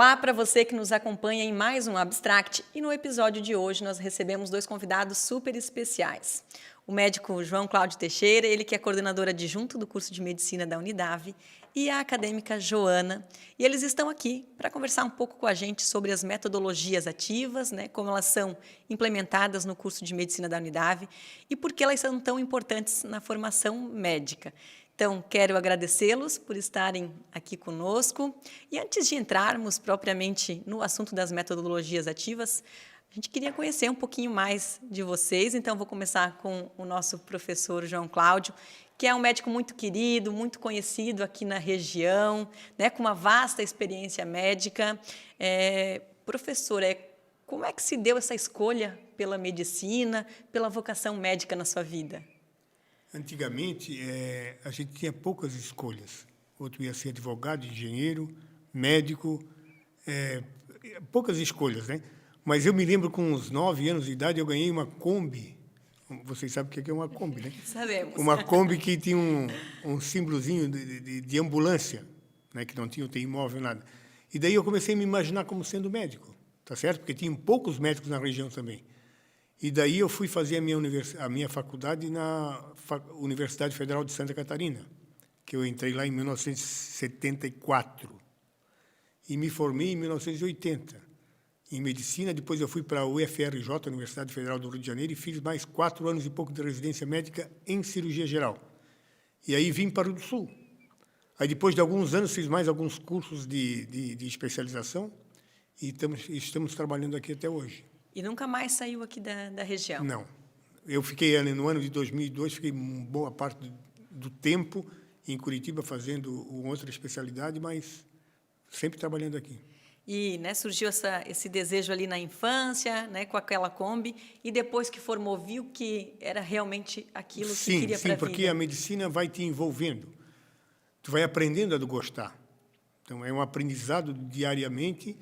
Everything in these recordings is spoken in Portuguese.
Olá para você que nos acompanha em mais um Abstract, e no episódio de hoje nós recebemos dois convidados super especiais. O médico João Cláudio Teixeira, ele que é coordenador adjunto do curso de Medicina da Unidave, e a acadêmica Joana. E eles estão aqui para conversar um pouco com a gente sobre as metodologias ativas, como elas são implementadas no curso de Medicina da Unidave e por que elas são tão importantes na formação médica. Então, quero agradecê-los por estarem aqui conosco. E antes de entrarmos propriamente no assunto das metodologias ativas, a gente queria conhecer um pouquinho mais de vocês. Então, vou começar com o nosso professor João Cláudio, que é um médico muito querido, muito conhecido aqui na região, com uma vasta experiência médica. Professor, como é que se deu essa escolha pela medicina, pela vocação médica na sua vida? Antigamente, a gente tinha poucas escolhas. Outro ia ser advogado, engenheiro, médico, poucas escolhas, né? Mas eu me lembro, com uns 9 anos de idade, eu ganhei uma Kombi. Vocês sabem o que é uma Kombi, né? Sabemos. Uma Kombi que tinha um símbolozinho de ambulância, né? Que não tinha UTI móvel, nada. E daí eu comecei a me imaginar como sendo médico, tá certo? Porque tinha poucos médicos na região também. E daí eu fui fazer a minha faculdade na Universidade Federal de Santa Catarina, que eu entrei lá em 1974 e me formei em 1980 em medicina. Depois eu fui para a UFRJ, Universidade Federal do Rio de Janeiro, e fiz mais 4 anos e pouco de residência médica em cirurgia geral. E aí vim para o Sul. Aí, depois de alguns anos, fiz mais alguns cursos de especialização e estamos trabalhando aqui até hoje. E nunca mais saiu aqui da região? Não. Eu fiquei, no ano de 2002, fiquei boa parte do tempo em Curitiba fazendo outra especialidade, mas sempre trabalhando aqui. E surgiu esse desejo ali na infância, com aquela Kombi, e depois que formou, viu que era realmente aquilo que queria para a vida? Sim, porque a medicina vai te envolvendo. Tu vai aprendendo a gostar. Então, é um aprendizado diariamente,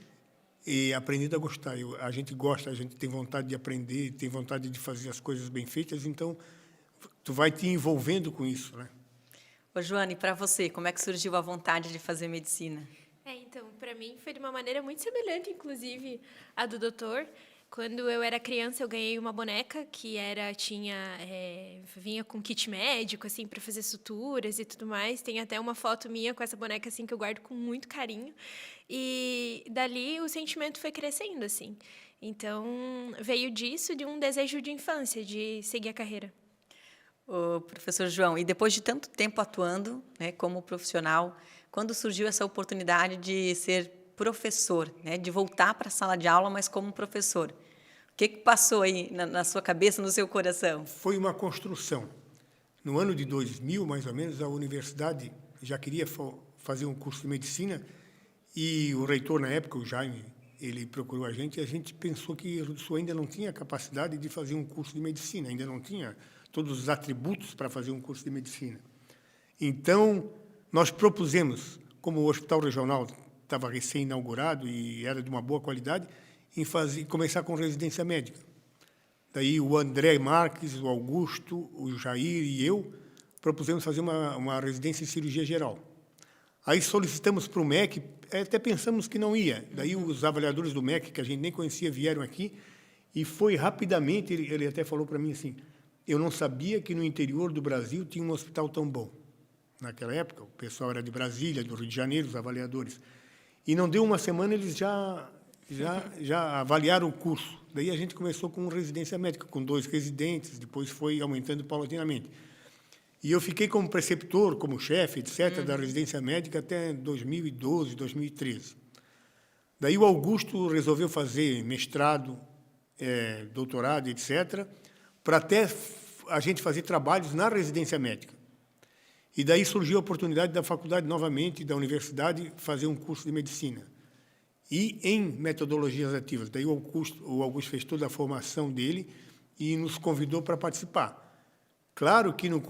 e aprendendo a gostar. A gente gosta, a gente tem vontade de aprender, tem vontade de fazer as coisas bem feitas, então tu vai te envolvendo com isso, né? Ô, Joana, e para você, como é que surgiu a vontade de fazer medicina? Então, para mim foi de uma maneira muito semelhante, inclusive, à do doutor. Quando eu era criança, eu ganhei uma boneca que vinha com kit médico, assim, para fazer suturas e tudo mais. Tem até uma foto minha com essa boneca, assim, que eu guardo com muito carinho. E dali o sentimento foi crescendo, assim. Então, veio disso, de um desejo de infância, de seguir a carreira. Ô, professor João, e depois de tanto tempo atuando, como profissional, quando surgiu essa oportunidade de ser professor, de voltar para a sala de aula, mas como professor? O que passou aí na sua cabeça, no seu coração? Foi uma construção. No ano de 2000, mais ou menos, a universidade já queria fazer um curso de medicina, e o reitor, na época, o Jaime, ele procurou a gente, e a gente pensou que o Rio do Sul ainda não tinha capacidade de fazer um curso de medicina, ainda não tinha todos os atributos para fazer um curso de medicina. Então, nós propusemos, como o Hospital Regional estava recém-inaugurado e era de uma boa qualidade, em começar com residência médica. Daí o André Marques, o Augusto, o Jair e eu propusemos fazer uma residência em cirurgia geral. Aí solicitamos para o MEC, até pensamos que não ia. Daí os avaliadores do MEC, que a gente nem conhecia, vieram aqui, e foi rapidamente, ele até falou para mim assim, eu não sabia que no interior do Brasil tinha um hospital tão bom. Naquela época, o pessoal era de Brasília, do Rio de Janeiro, os avaliadores. E não deu uma semana, eles já avaliaram o curso. Daí a gente começou com residência médica, com 2 residentes, depois foi aumentando paulatinamente. E eu fiquei como preceptor, como chefe, etc., da residência médica até 2012, 2013. Daí o Augusto resolveu fazer mestrado, doutorado, etc., para até a gente fazer trabalhos na residência médica. E daí surgiu a oportunidade da faculdade, novamente, da universidade, fazer um curso de medicina. E em metodologias ativas. Daí o Augusto fez toda a formação dele e nos convidou para participar. Claro que no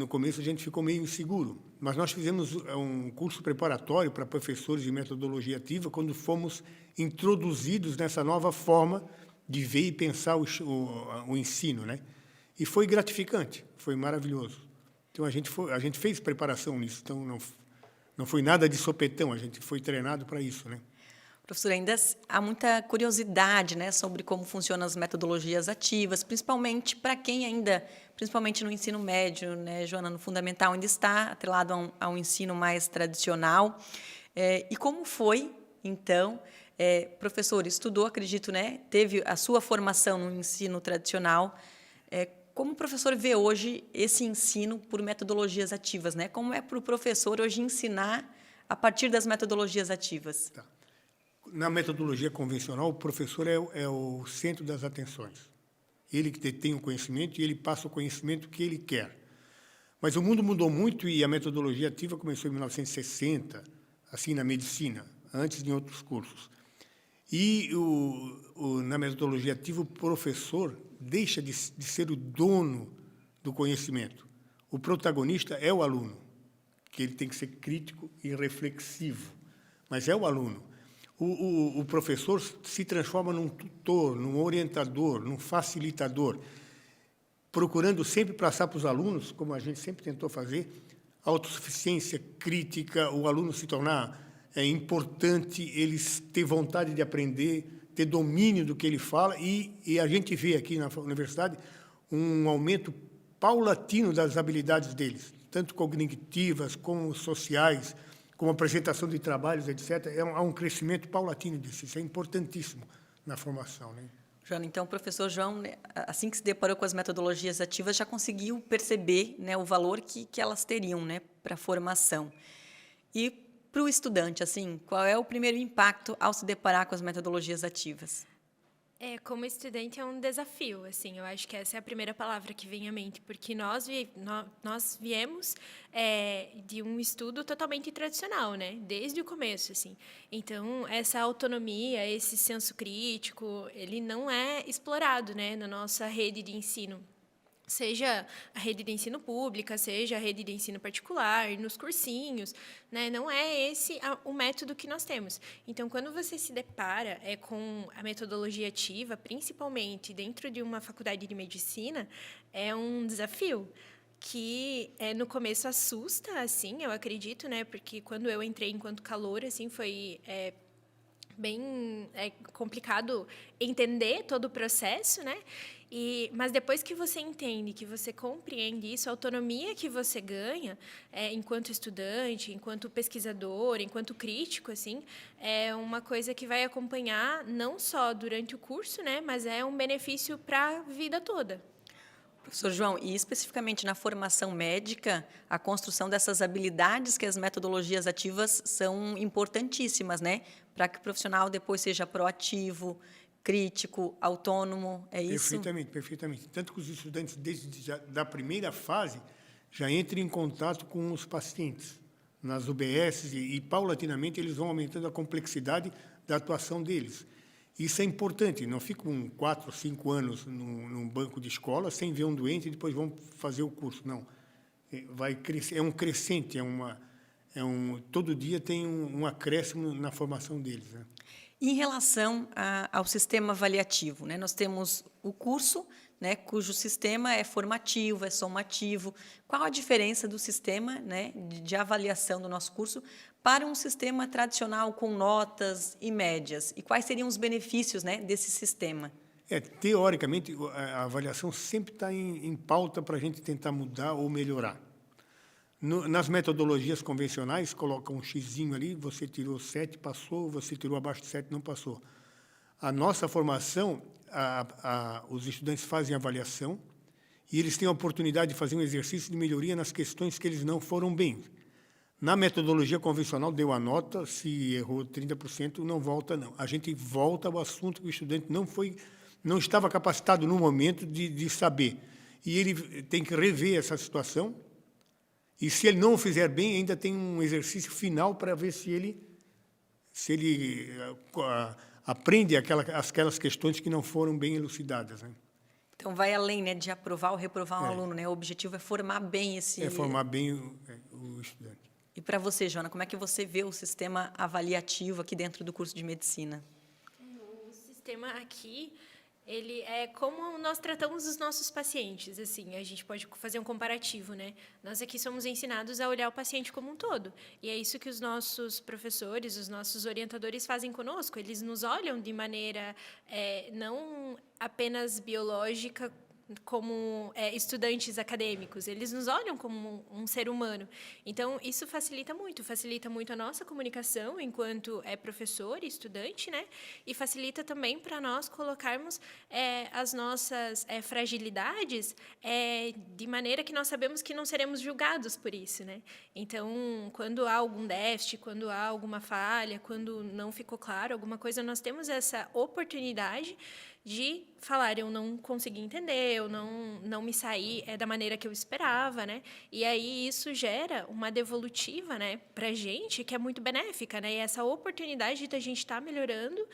começo a gente ficou meio inseguro, mas nós fizemos um curso preparatório para professores de metodologia ativa quando fomos introduzidos nessa nova forma de ver e pensar o ensino, né? E foi gratificante, foi maravilhoso. Então, a gente fez preparação nisso, então não foi nada de sopetão, a gente foi treinado para isso, né? Professor, ainda há muita curiosidade, né, sobre como funcionam as metodologias ativas, principalmente para quem ainda, principalmente no ensino médio, né, Joana, no fundamental, ainda está atrelado a um ensino mais tradicional. E como foi, então, professor, estudou, acredito, né, teve a sua formação no ensino tradicional. Como o professor vê hoje esse ensino por metodologias ativas, né? Como é para o professor hoje ensinar a partir das metodologias ativas? Tá. Na metodologia convencional, o professor é o centro das atenções. Ele que detém o conhecimento e ele passa o conhecimento que ele quer. Mas o mundo mudou muito e a metodologia ativa começou em 1960, assim, na medicina, antes em outros cursos. E na metodologia ativa, o professor deixa de ser o dono do conhecimento. O protagonista é o aluno, que ele tem que ser crítico e reflexivo, mas é o aluno. O professor se transforma num tutor, num orientador, num facilitador, procurando sempre passar para os alunos, como a gente sempre tentou fazer, autossuficiência crítica, o aluno se tornar importante, eles ter vontade de aprender, ter domínio do que ele fala, e a gente vê aqui na universidade um aumento paulatino das habilidades deles, tanto cognitivas como sociais, como apresentação de trabalhos, etc. Há um crescimento paulatino disso, isso é importantíssimo na formação, né? Joana, então, o professor João, assim que se deparou com as metodologias ativas, já conseguiu perceber, né, o valor que elas teriam, né, para a formação. E para o estudante, assim, qual é o primeiro impacto ao se deparar com as metodologias ativas? Como estudante é um desafio, assim, eu acho que essa é a primeira palavra que vem à mente, porque nós viemos de um estudo totalmente tradicional, né, desde o começo, assim. Então, essa autonomia, esse senso crítico, ele não é explorado, né, na nossa rede de ensino. Seja a rede de ensino pública, seja a rede de ensino particular, nos cursinhos, né? Não é esse o método que nós temos. Então, quando você se depara com a metodologia ativa, principalmente dentro de uma faculdade de medicina, é um desafio que no começo assusta, assim, eu acredito, né? Porque quando eu entrei enquanto caloura, assim, foi bem complicado entender todo o processo, né? Mas depois que você entende, que você compreende isso, a autonomia que você ganha enquanto estudante, enquanto pesquisador, enquanto crítico, assim, é uma coisa que vai acompanhar não só durante o curso, né? Mas é um benefício para a vida toda. Professor João, e especificamente na formação médica, a construção dessas habilidades que as metodologias ativas são importantíssimas, né? Para que o profissional depois seja proativo, crítico, autônomo, é isso? Perfeitamente, perfeitamente. Tanto que os estudantes, da primeira fase, já entram em contato com os pacientes nas UBS e, paulatinamente, eles vão aumentando a complexidade da atuação deles. Isso é importante, não ficam 4 ou 5 anos num banco de escola sem ver um doente e depois vão fazer o curso. Não, vai crescer, é um crescente, todo dia tem um acréscimo na formação deles, né? Em relação ao sistema avaliativo, né, nós temos o curso, né, cujo sistema é formativo, é somativo. Qual a diferença do sistema, né, de avaliação do nosso curso para um sistema tradicional com notas e médias? E quais seriam os benefícios, né, desse sistema? Teoricamente, a avaliação sempre está em pauta para a gente tentar mudar ou melhorar. Nas metodologias convencionais, coloca um xizinho ali, você tirou 7, passou, você tirou abaixo de 7, não passou. A nossa formação, os estudantes fazem avaliação e eles têm a oportunidade de fazer um exercício de melhoria nas questões que eles não foram bem. Na metodologia convencional, deu a nota, se errou 30%, não volta, não. A gente volta ao assunto que o estudante não estava capacitado no momento de saber. E ele tem que rever essa situação. E se ele não o fizer bem, ainda tem um exercício final para ver se ele aprende aquelas questões que não foram bem elucidadas, né? Então, vai além, né, de aprovar ou reprovar um aluno, né? O objetivo é formar bem esse... É formar bem o estudante. E para você, Joana, como é que você vê o sistema avaliativo aqui dentro do curso de medicina? O sistema aqui Ele é como nós tratamos os nossos pacientes, assim, a gente pode fazer um comparativo, né? Nós aqui somos ensinados a olhar o paciente como um todo, e é isso que os nossos professores, os nossos orientadores fazem conosco, eles nos olham de maneira não apenas biológica, como estudantes acadêmicos, eles nos olham como um ser humano. Então, isso facilita muito a nossa comunicação enquanto professor e estudante, né? E facilita também para nós colocarmos as nossas fragilidades de maneira que nós sabemos que não seremos julgados por isso, né? Então, quando há algum déficit, quando há alguma falha, quando não ficou claro alguma coisa, nós temos essa oportunidade de falar, eu não consegui entender, eu não me saí da maneira que eu esperava, né? E aí isso gera uma devolutiva, né, para a gente, que é muito benéfica, né? E essa oportunidade da gente estar melhorando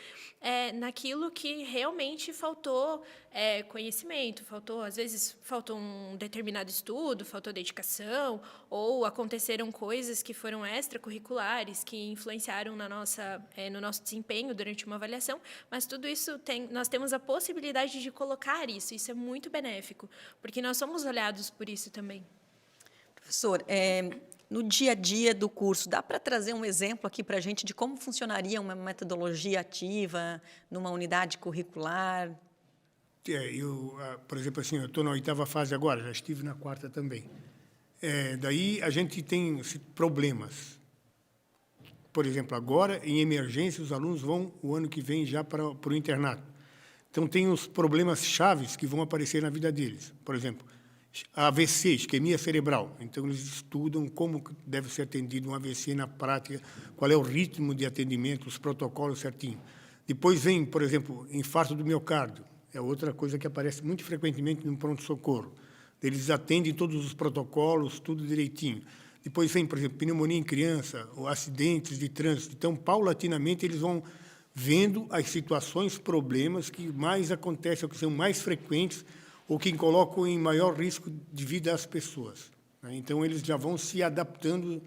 naquilo que realmente faltou conhecimento, às vezes faltou um determinado estudo, faltou dedicação, ou aconteceram coisas que foram extracurriculares, que influenciaram no nosso desempenho durante uma avaliação, mas tudo isso nós temos a possibilidade de colocar isso é muito benéfico, porque nós somos olhados por isso também. Professor, no dia a dia do curso, dá para trazer um exemplo aqui para a gente de como funcionaria uma metodologia ativa numa unidade curricular? Por exemplo, assim, eu estou na 8ª fase agora, já estive na 4ª também. Daí a gente tem problemas. Por exemplo, agora, em emergência, os alunos vão, o ano que vem, já para o internato. Então, tem os problemas chaves que vão aparecer na vida deles. Por exemplo, AVC, isquemia cerebral. Então, eles estudam como deve ser atendido um AVC na prática, qual é o ritmo de atendimento, os protocolos certinho. Depois vem, por exemplo, infarto do miocárdio. É outra coisa que aparece muito frequentemente no pronto-socorro. Eles atendem todos os protocolos, tudo direitinho. Depois vem, por exemplo, pneumonia em criança, ou acidentes de trânsito. Então, paulatinamente, eles vão vendo as situações, problemas que mais acontecem, ou que são mais frequentes, ou que colocam em maior risco de vida as pessoas. Então, eles já vão se adaptando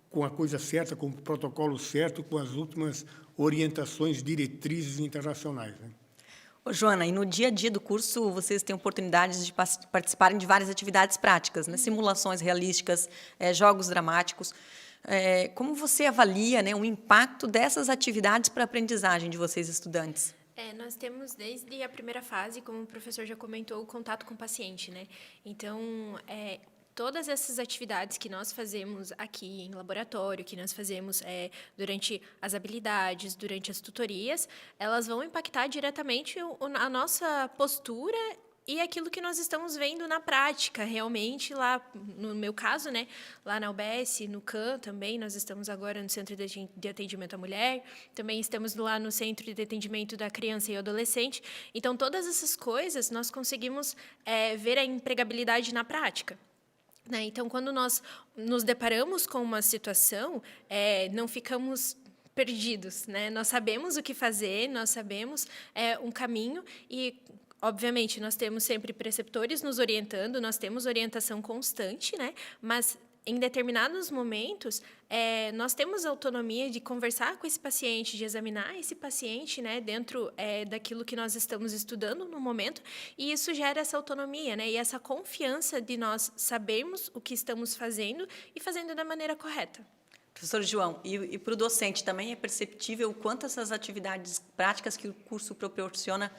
com a coisa certa, com o protocolo certo, com as últimas orientações, diretrizes internacionais. Ô, Joana, e no dia a dia do curso, vocês têm oportunidades de participarem de várias atividades práticas, né? Simulações realísticas, jogos dramáticos. Como você avalia, né, o impacto dessas atividades para a aprendizagem de vocês, estudantes? Nós temos, desde a primeira fase, como o professor já comentou, o contato com o paciente, né? Então, todas essas atividades que nós fazemos aqui em laboratório, que nós fazemos durante as habilidades, durante as tutorias, elas vão impactar diretamente a nossa postura e aquilo que nós estamos vendo na prática, realmente, lá, no meu caso, né, lá na UBS, no CAN também, nós estamos agora no Centro de Atendimento à Mulher, também estamos lá no Centro de Atendimento da Criança e Adolescente. Então, todas essas coisas, nós conseguimos ver a empregabilidade na prática. Então, quando nós nos deparamos com uma situação, não ficamos perdidos, né? Nós sabemos o que fazer, nós sabemos um caminho e, obviamente, nós temos sempre preceptores nos orientando, nós temos orientação constante, né? Mas, em determinados momentos, nós temos autonomia de conversar com esse paciente, de examinar esse paciente, né, dentro daquilo que nós estamos estudando no momento, e isso gera essa autonomia, né, e essa confiança de nós sabermos o que estamos fazendo e fazendo da maneira correta. Professor João, e para o docente também é perceptível o quanto essas atividades práticas que o curso proporciona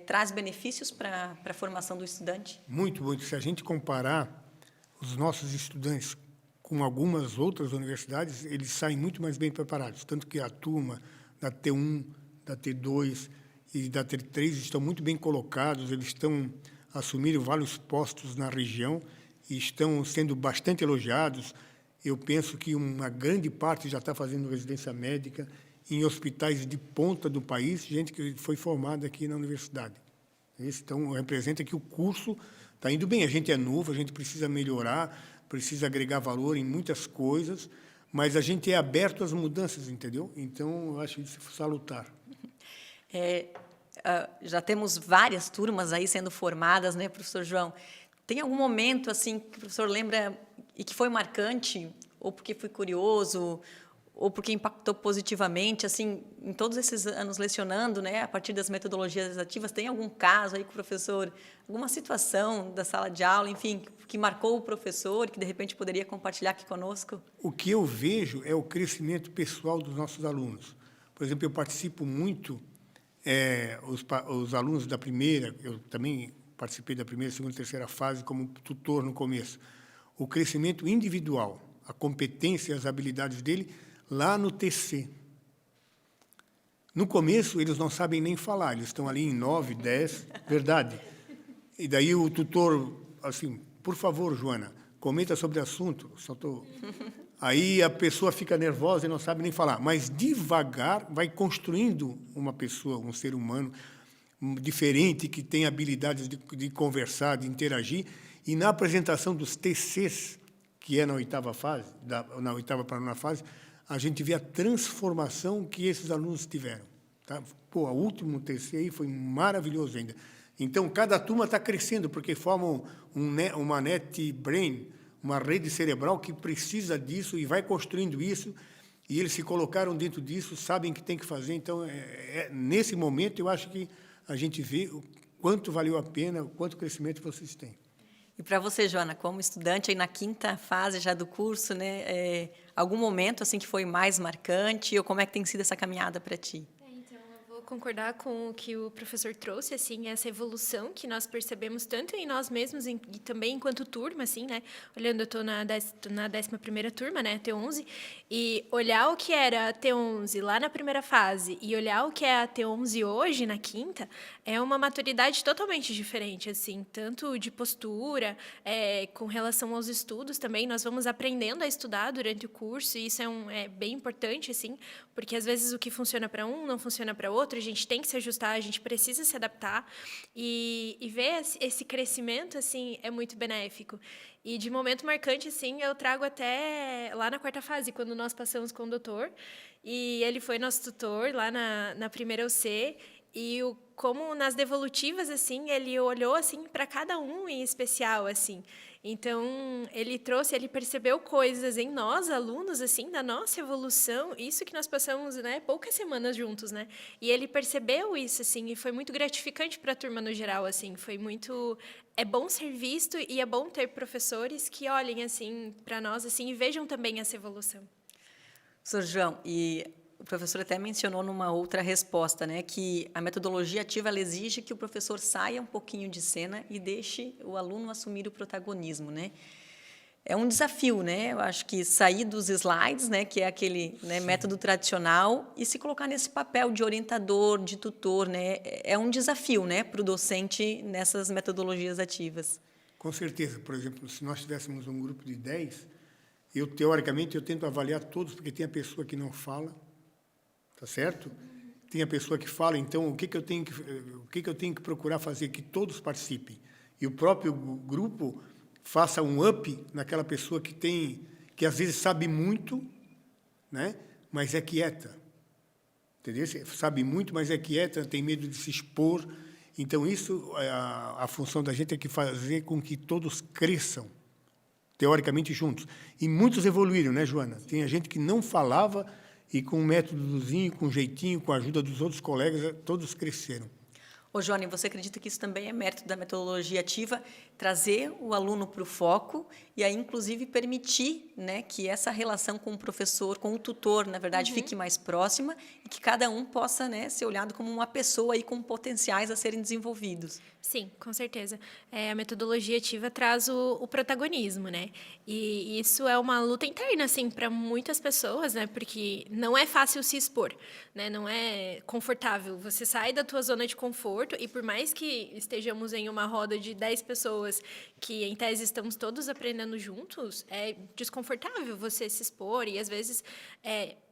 traz benefícios para a formação do estudante? Muito, muito. Se a gente comparar os nossos estudantes com algumas outras universidades, eles saem muito mais bem preparados, tanto que a turma da T1, da T2 e da T3 estão muito bem colocados, eles estão assumindo vários postos na região e estão sendo bastante elogiados. Eu penso que uma grande parte já está fazendo residência médica em hospitais de ponta do país, gente que foi formada aqui na universidade. Então, representa que o curso está indo bem. A gente é novo, a gente precisa melhorar, precisa agregar valor em muitas coisas, mas a gente é aberto às mudanças, entendeu? Então, eu acho isso salutar. Já temos várias turmas aí sendo formadas, né, professor João? Tem algum momento assim que o professor lembra e que foi marcante, ou porque foi curioso, ou porque impactou positivamente, assim, em todos esses anos lecionando, né, a partir das metodologias ativas, tem algum caso aí com o professor, alguma situação da sala de aula, enfim, que marcou o professor, que de repente poderia compartilhar aqui conosco? O que eu vejo é o crescimento pessoal dos nossos alunos. Por exemplo, eu participo muito, os alunos da primeira, eu também participei da primeira, segunda e terceira fase como tutor no começo. O crescimento individual, a competência e as habilidades dele lá no TC. No começo, eles não sabem nem falar, eles estão ali em 9, 10, verdade. E daí o tutor, assim, por favor, Joana, comenta sobre o assunto. Aí a pessoa fica nervosa e não sabe nem falar. Mas devagar vai construindo uma pessoa, um ser humano diferente, que tem habilidades de conversar, de interagir. E na apresentação dos TCs, que é na oitava fase, na oitava para a nona fase, a gente vê a transformação que esses alunos tiveram. Tá? Pô, o último TC aí foi maravilhoso ainda. Então, cada turma está crescendo, porque formam uma net brain, uma rede cerebral que precisa disso e vai construindo isso, e eles se colocaram dentro disso, sabem o que tem que fazer. Então, nesse momento, eu acho que a gente vê o quanto valeu a pena, o quanto crescimento vocês têm. E para você, Joana, como estudante aí na quinta fase já do curso, né, algum momento assim que foi mais marcante, ou como é que tem sido essa caminhada para ti? Então, eu vou concordar com o que o professor trouxe, assim, essa evolução que nós percebemos tanto em nós mesmos e também enquanto turma, assim, né? Olhando, eu estou na 11ª turma, né, T11, e olhar o que era a T11 lá na primeira fase e olhar o que é a T11 hoje, na quinta, é uma maturidade totalmente diferente, assim, tanto de postura, com relação aos estudos também, nós vamos aprendendo a estudar durante o curso, e isso é bem importante, assim, porque às vezes o que funciona para um não funciona para outro, a gente tem que se ajustar, a gente precisa se adaptar, e ver esse crescimento, assim, é muito benéfico. E de momento marcante, assim, eu trago até lá na quarta fase, quando nós passamos com o doutor, e ele foi nosso tutor lá na primeira UC, e como nas devolutivas, assim, ele olhou assim para cada um em especial, assim. Então, ele percebeu coisas em nós, alunos, assim, da nossa evolução, isso que nós passamos, né, poucas semanas juntos, né? E ele percebeu isso, assim, e foi muito gratificante para a turma no geral, assim, foi muito... É bom ser visto e é bom ter professores que olhem, assim, para nós, assim, e vejam também essa evolução. Sr. João, e o professor até mencionou numa outra resposta, né, que a metodologia ativa ela exige que o professor saia um pouquinho de cena e deixe o aluno assumir o protagonismo, né? É um desafio, né? Eu acho que sair dos slides, né, que é aquele, né, método tradicional, e se colocar nesse papel de orientador, de tutor, né? É um desafio, né, para o docente nessas metodologias ativas. Com certeza. Por exemplo, se nós tivéssemos um grupo de 10, teoricamente, eu tento avaliar todos, porque tem a pessoa que não fala, tá certo? Tem a pessoa que fala, então, o que eu tenho que procurar fazer? Que todos participem. E o próprio grupo faça um up naquela pessoa que às vezes sabe muito, né? Mas é quieta. Entendeu? Sabe muito, mas é quieta, tem medo de se expor. Então, isso, a função da gente é que fazer com que todos cresçam, teoricamente juntos. E muitos evoluíram, né, Joana? Tem a gente que não falava e com um métodozinho, com um jeitinho, com a ajuda dos outros colegas, todos cresceram. Ô, Johnny, você acredita que isso também é mérito da metodologia ativa, trazer o aluno para o foco e aí, inclusive, permitir, né, que essa relação com o professor, com o tutor, na verdade, fique mais próxima e que cada um possa, né, ser olhado como uma pessoa aí com potenciais a serem desenvolvidos? Sim, com certeza. A metodologia ativa traz o protagonismo, né? E isso é uma luta interna, assim, para muitas pessoas, né? Porque não é fácil se expor, né? Não é confortável. Você sai da tua zona de conforto e por mais que estejamos em uma roda de 10 pessoas que, em tese, estamos todos aprendendo juntos, é desconfortável você se expor e, às vezes,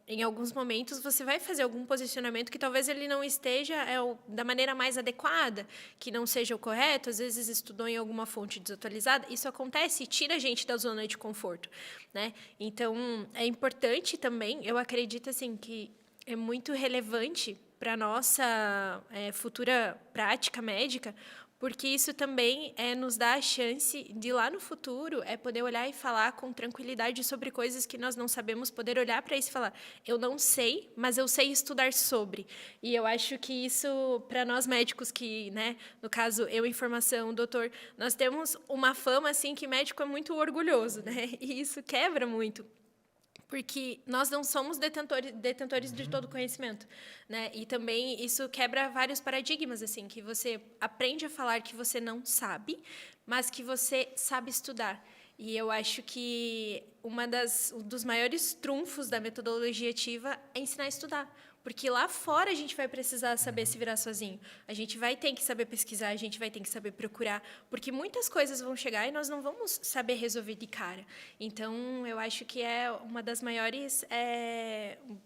em alguns momentos você vai fazer algum posicionamento que talvez ele não esteja da maneira mais adequada, que não seja o correto, às vezes estudou em alguma fonte desatualizada, isso acontece e tira a gente da zona de conforto, né? Então, é importante também, eu acredito assim que é muito relevante para a nossa futura prática médica, porque isso também nos dá a chance de, lá no futuro, poder olhar e falar com tranquilidade sobre coisas que nós não sabemos, poder olhar para isso e falar, eu não sei, mas eu sei estudar sobre. E eu acho que isso, para nós médicos que, né, no caso, eu em formação, o doutor, nós temos uma fama, assim, que médico é muito orgulhoso, né? E isso quebra muito. Porque nós não somos detentores de todo conhecimento, né? E também isso quebra vários paradigmas, assim, que você aprende a falar que você não sabe, mas que você sabe estudar. E eu acho que um dos maiores trunfos da metodologia ativa é ensinar a estudar. Porque lá fora a gente vai precisar saber se virar sozinho. A gente vai ter que saber pesquisar, a gente vai ter que saber procurar, porque muitas coisas vão chegar e nós não vamos saber resolver de cara. Então, eu acho que é uma das maiores,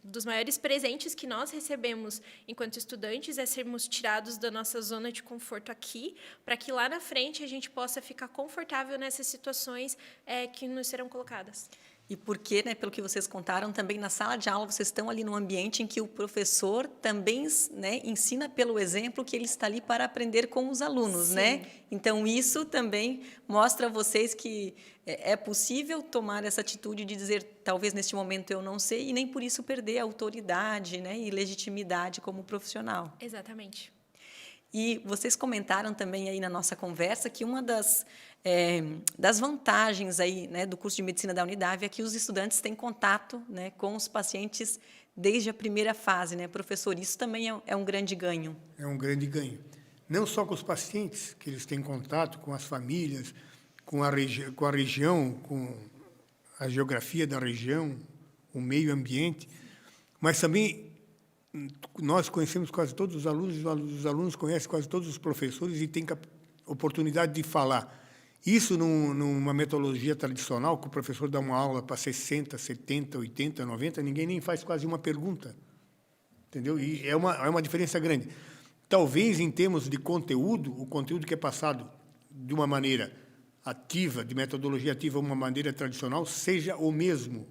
dos maiores presentes que nós recebemos enquanto estudantes, é sermos tirados da nossa zona de conforto aqui, para que lá na frente a gente possa ficar confortável nessas situações que nos serão colocadas. E porque, né, pelo que vocês contaram, também na sala de aula vocês estão ali num ambiente em que o professor também, né, ensina pelo exemplo que ele está ali para aprender com os alunos, né? Então, isso também mostra a vocês que é possível tomar essa atitude de dizer, talvez neste momento eu não sei, e nem por isso perder a autoridade, né, e legitimidade como profissional. Exatamente. E vocês comentaram também aí na nossa conversa que uma das vantagens aí, né, do curso de medicina da Unidade é que os estudantes têm contato, né, com os pacientes desde a primeira fase, né, professor? Isso também é um grande ganho. É um grande ganho. Não só com os pacientes, que eles têm contato com as famílias, com a região, com a geografia da região, o meio ambiente, mas também nós conhecemos quase todos os alunos conhecem quase todos os professores e têm oportunidade de falar. Isso numa metodologia tradicional, que o professor dá uma aula para 60, 70, 80, 90, ninguém nem faz quase uma pergunta. Entendeu? E é uma diferença grande. Talvez, em termos de conteúdo, o conteúdo que é passado de uma maneira ativa, de metodologia ativa, uma maneira tradicional, seja o mesmo.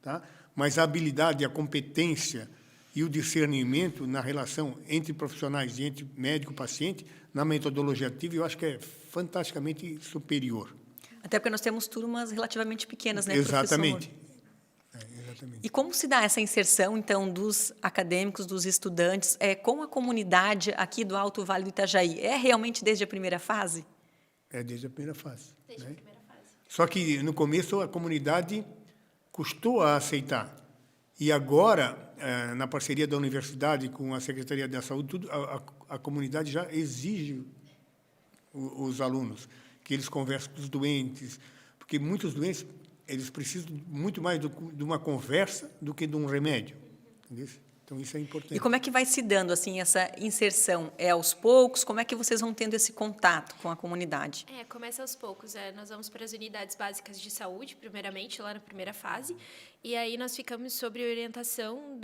Tá? Mas a habilidade, a competência e o discernimento na relação entre profissionais e entre médico e paciente, na metodologia ativa, eu acho que é fantasticamente superior. Até porque nós temos turmas relativamente pequenas, né, Exatamente. professor? Exatamente. E como se dá essa inserção, então, dos acadêmicos, dos estudantes, com a comunidade aqui do Alto Vale do Itajaí? É realmente desde a primeira fase? É desde a primeira fase. Desde né? a primeira fase. Só que, no começo, a comunidade custou a aceitar. E agora, na parceria da universidade com a Secretaria da Saúde, a comunidade já exige os alunos que eles conversem com os doentes, porque muitos doentes eles precisam muito mais de uma conversa do que de um remédio. Entendeu? Então, isso é importante. E como é que vai se dando assim essa inserção? É aos poucos? Como é que vocês vão tendo esse contato com a comunidade? Começa aos poucos. Nós vamos para as unidades básicas de saúde, primeiramente, lá na primeira fase, e aí nós ficamos sob orientação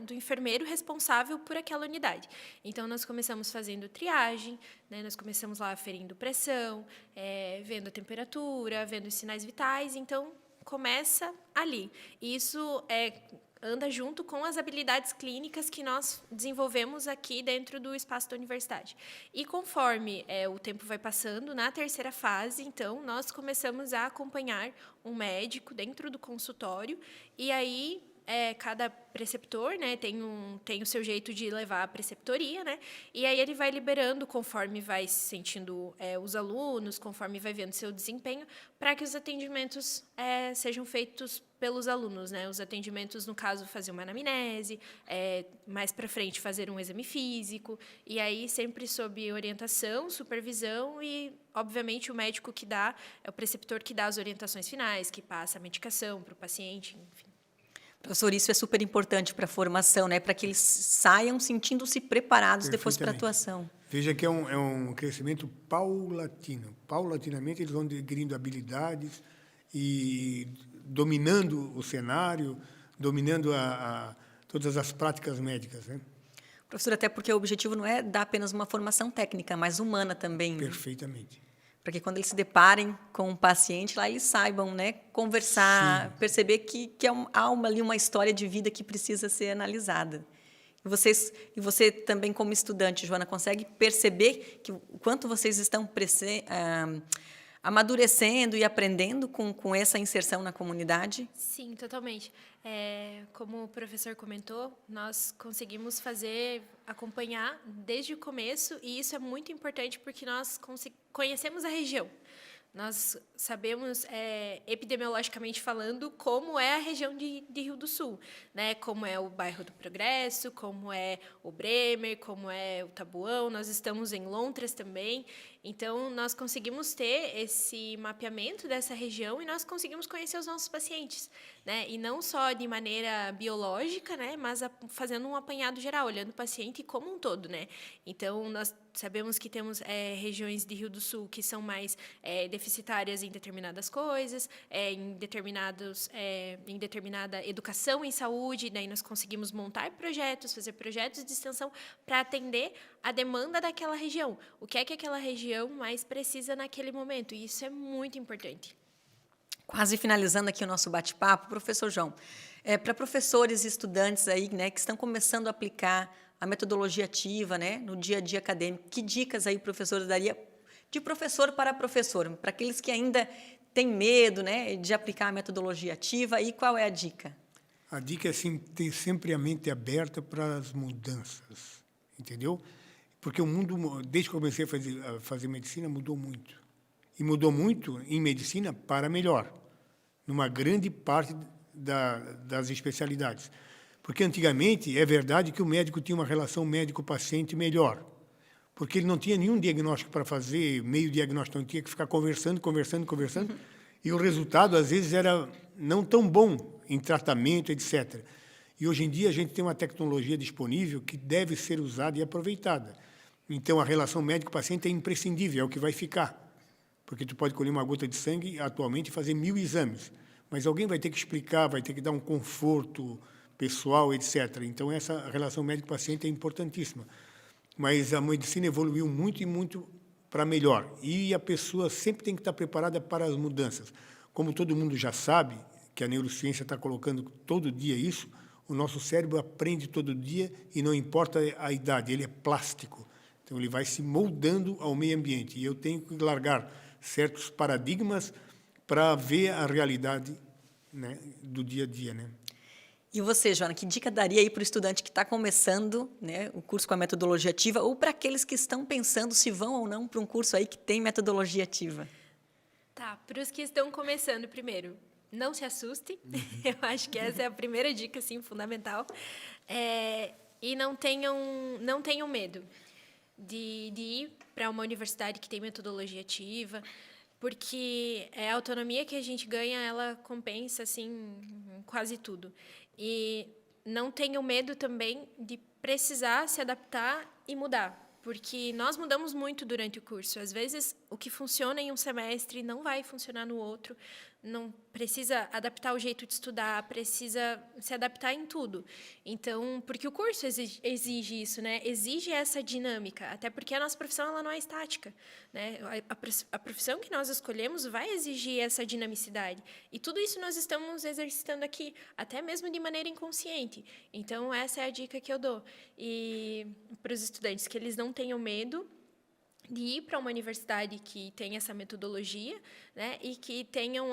do enfermeiro responsável por aquela unidade. Então, nós começamos fazendo triagem, né? Nós começamos lá aferindo pressão, vendo a temperatura, vendo os sinais vitais. Então, começa ali. E isso anda junto com as habilidades clínicas que nós desenvolvemos aqui dentro do espaço da universidade. E conforme o tempo vai passando, na terceira fase, então, nós começamos a acompanhar um médico dentro do consultório, e aí cada preceptor, né, tem o seu jeito de levar a preceptoria, né, e aí ele vai liberando conforme vai sentindo os alunos, conforme vai vendo seu desempenho, para que os atendimentos sejam feitos pelos alunos, né? Os atendimentos, no caso, fazer uma anamnese, mais para frente fazer um exame físico, e aí sempre sob orientação, supervisão e, obviamente, o médico que dá, é o preceptor que dá as orientações finais, que passa a medicação para o paciente, enfim. Professor, isso é super importante para a formação, né? Para que eles saiam sentindo-se preparados depois para a atuação. Veja que é um crescimento paulatino. Paulatinamente, eles vão adquirindo habilidades e dominando o cenário, dominando todas as práticas médicas. Né? Professor, até porque o objetivo não é dar apenas uma formação técnica, mas humana também. Perfeitamente. Né? Para que quando eles se deparem com um paciente, lá eles saibam, né, conversar, perceber que há ali uma história de vida que precisa ser analisada. E você também, como estudante, Joana, consegue perceber que o quanto vocês estão amadurecendo e aprendendo com essa inserção na comunidade? Sim, totalmente. Como o professor comentou, nós conseguimos acompanhar desde o começo, e isso é muito importante porque nós conhecemos a região. Nós sabemos, epidemiologicamente falando, como é a região de Rio do Sul, né? Como é o bairro do Progresso, como é o Bremer, como é o Taboão. Nós estamos em Lontras também. Então, nós conseguimos ter esse mapeamento dessa região e nós conseguimos conhecer os nossos pacientes, né? E não só de maneira biológica, né? Mas fazendo um apanhado geral, olhando o paciente como um todo, né? Então, nós sabemos que temos regiões de Rio do Sul que são mais deficitárias em determinadas coisas, em determinada educação em saúde, daí nós conseguimos montar projetos, fazer projetos de extensão para atender a demanda daquela região. O que é que aquela região mais precisa naquele momento? E isso é muito importante. Quase finalizando aqui o nosso bate-papo, professor João, para professores e estudantes aí, né, que estão começando a aplicar a metodologia ativa, né, no dia a dia acadêmico, que dicas aí o professor daria de professor para professor, para aqueles que ainda têm medo, né, de aplicar a metodologia ativa, e qual é a dica? A dica é assim, ter sempre a mente aberta para as mudanças, entendeu? Porque o mundo, desde que eu comecei a fazer medicina, mudou muito. E mudou muito em medicina para melhor, numa grande parte das especialidades. Porque antigamente, é verdade que o médico tinha uma relação médico-paciente melhor, porque ele não tinha nenhum diagnóstico para fazer, meio diagnóstico, então tinha que ficar conversando, e o resultado, às vezes, era não tão bom em tratamento, etc. E hoje em dia a gente tem uma tecnologia disponível que deve ser usada e aproveitada. Então, a relação médico-paciente é imprescindível, é o que vai ficar. Porque tu pode colher uma gota de sangue atualmente e fazer 1000 exames, mas alguém vai ter que explicar, vai ter que dar um conforto pessoal, etc. Então, essa relação médico-paciente é importantíssima. Mas a medicina evoluiu muito e muito para melhor. E a pessoa sempre tem que estar preparada para as mudanças. Como todo mundo já sabe, que a neurociência está colocando todo dia isso, o nosso cérebro aprende todo dia e não importa a idade, ele é plástico. Então, ele vai se moldando ao meio ambiente. E eu tenho que largar certos paradigmas para ver a realidade, né, do dia a dia, né? E você, Joana, que dica daria aí para o estudante que está começando, né, o curso com a metodologia ativa, ou para aqueles que estão pensando se vão ou não para um curso aí que tem metodologia ativa? Tá, para os que estão começando primeiro, não se assustem. Eu acho que essa é a primeira dica, assim, fundamental. E não tenham medo de ir para uma universidade que tem metodologia ativa, porque a autonomia que a gente ganha, ela compensa, assim, quase tudo. E não tenham medo também de precisar se adaptar e mudar, porque nós mudamos muito durante o curso. Às vezes, o que funciona em um semestre não vai funcionar no outro. Não precisa adaptar o jeito de estudar, precisa se adaptar em tudo. Então, porque o curso exige isso, né? Exige essa dinâmica, até porque a nossa profissão ela não é estática, né? A profissão que nós escolhemos vai exigir essa dinamicidade. E tudo isso nós estamos exercitando aqui, até mesmo de maneira inconsciente. Então, essa é a dica que eu dou. E para os estudantes, que eles não tenham medo de ir para uma universidade que tem essa metodologia, né, e que tenham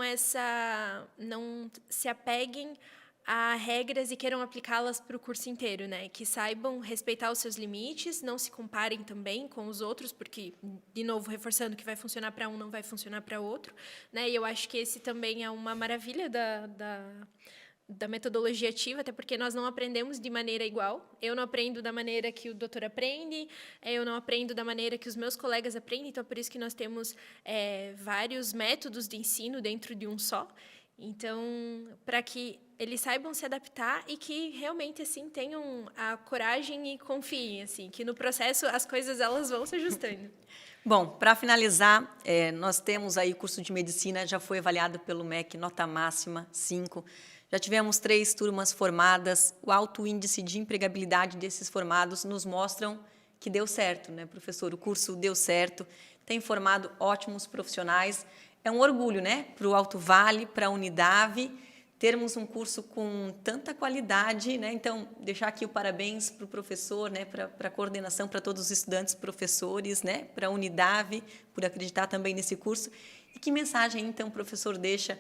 não se apeguem a regras e queiram aplicá-las para o curso inteiro, né, que saibam respeitar os seus limites, não se comparem também com os outros, porque, de novo, reforçando que vai funcionar para um, não vai funcionar para outro, né, e eu acho que esse também é uma maravilha da metodologia ativa, até porque nós não aprendemos de maneira igual. Eu não aprendo da maneira que o doutor aprende, eu não aprendo da maneira que os meus colegas aprendem, então é por isso que nós temos vários métodos de ensino dentro de um só. Então, para que eles saibam se adaptar e que realmente assim tenham a coragem e confiem, assim, que no processo as coisas elas vão se ajustando. Bom, para finalizar, nós temos aí o curso de medicina, já foi avaliado pelo MEC, nota máxima, 5. Já tivemos 3 turmas formadas, o alto índice de empregabilidade desses formados nos mostram que deu certo, né, professor? O curso deu certo, tem formado ótimos profissionais. É um orgulho, né, para o Alto Vale, para a Unidave, termos um curso com tanta qualidade, né? Então, deixar aqui o parabéns para o professor, né? Para a coordenação, para todos os estudantes, professores, né? Para a Unidave, por acreditar também nesse curso. E que mensagem, então, o professor deixa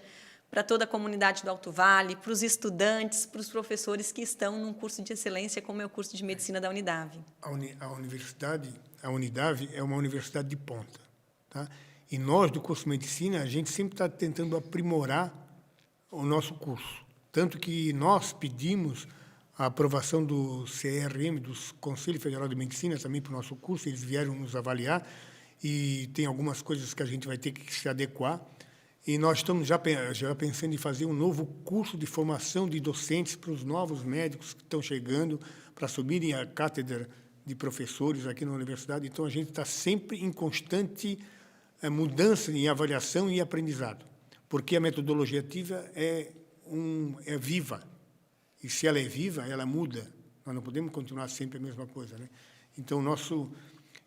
para toda a comunidade do Alto Vale, para os estudantes, para os professores que estão num curso de excelência, como é o curso de medicina da Unidave? A Unidave é uma universidade de ponta, tá? E nós, do curso de medicina, a gente sempre está tentando aprimorar o nosso curso. Tanto que nós pedimos a aprovação do CRM, do Conselho Federal de Medicina, também para o nosso curso, eles vieram nos avaliar, e tem algumas coisas que a gente vai ter que se adequar. E nós estamos já pensando em fazer um novo curso de formação de docentes para os novos médicos que estão chegando, para subirem a cátedra de professores aqui na universidade. Então, a gente está sempre em constante mudança em avaliação e aprendizado, porque a metodologia ativa é viva. E, se ela é viva, ela muda. Nós não podemos continuar sempre a mesma coisa, né? Então,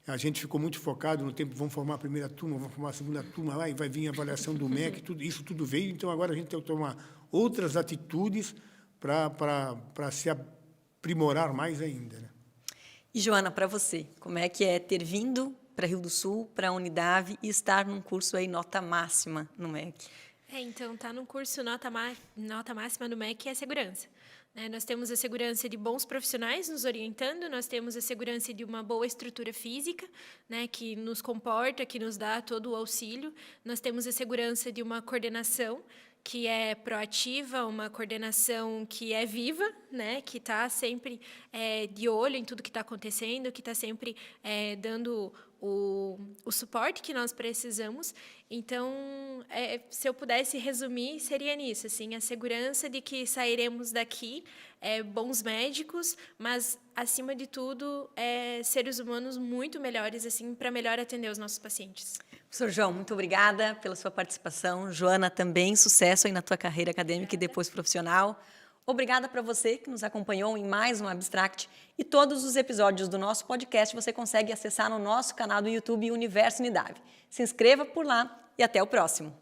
a gente ficou muito focado no tempo, vamos formar a primeira turma, vamos formar a segunda turma, lá, e vai vir a avaliação do MEC, isso tudo veio, então agora a gente tem que tomar outras atitudes para se aprimorar mais ainda, né? E, Joana, para você, como é que é ter vindo para Rio do Sul, para a Unidave, e estar num curso aí nota máxima no MEC? Então, tá num curso nota máxima no MEC é segurança. Nós temos a segurança de bons profissionais nos orientando, nós temos a segurança de uma boa estrutura física, né, que nos comporta, que nos dá todo o auxílio. Nós temos a segurança de uma coordenação que é proativa, uma coordenação que é viva, né, que está sempre de olho em tudo que está acontecendo, que está sempre dando o suporte que nós precisamos. Então, se eu pudesse resumir, seria nisso, assim, a segurança de que sairemos daqui bons médicos, mas, acima de tudo, seres humanos muito melhores, assim, para melhor atender os nossos pacientes. Professor João, muito obrigada pela sua participação. Joana, também sucesso aí na tua carreira acadêmica e depois profissional. Obrigada para você que nos acompanhou em mais um Abstract. E todos os episódios do nosso podcast você consegue acessar no nosso canal do YouTube Universo Unidave. Se inscreva por lá e até o próximo.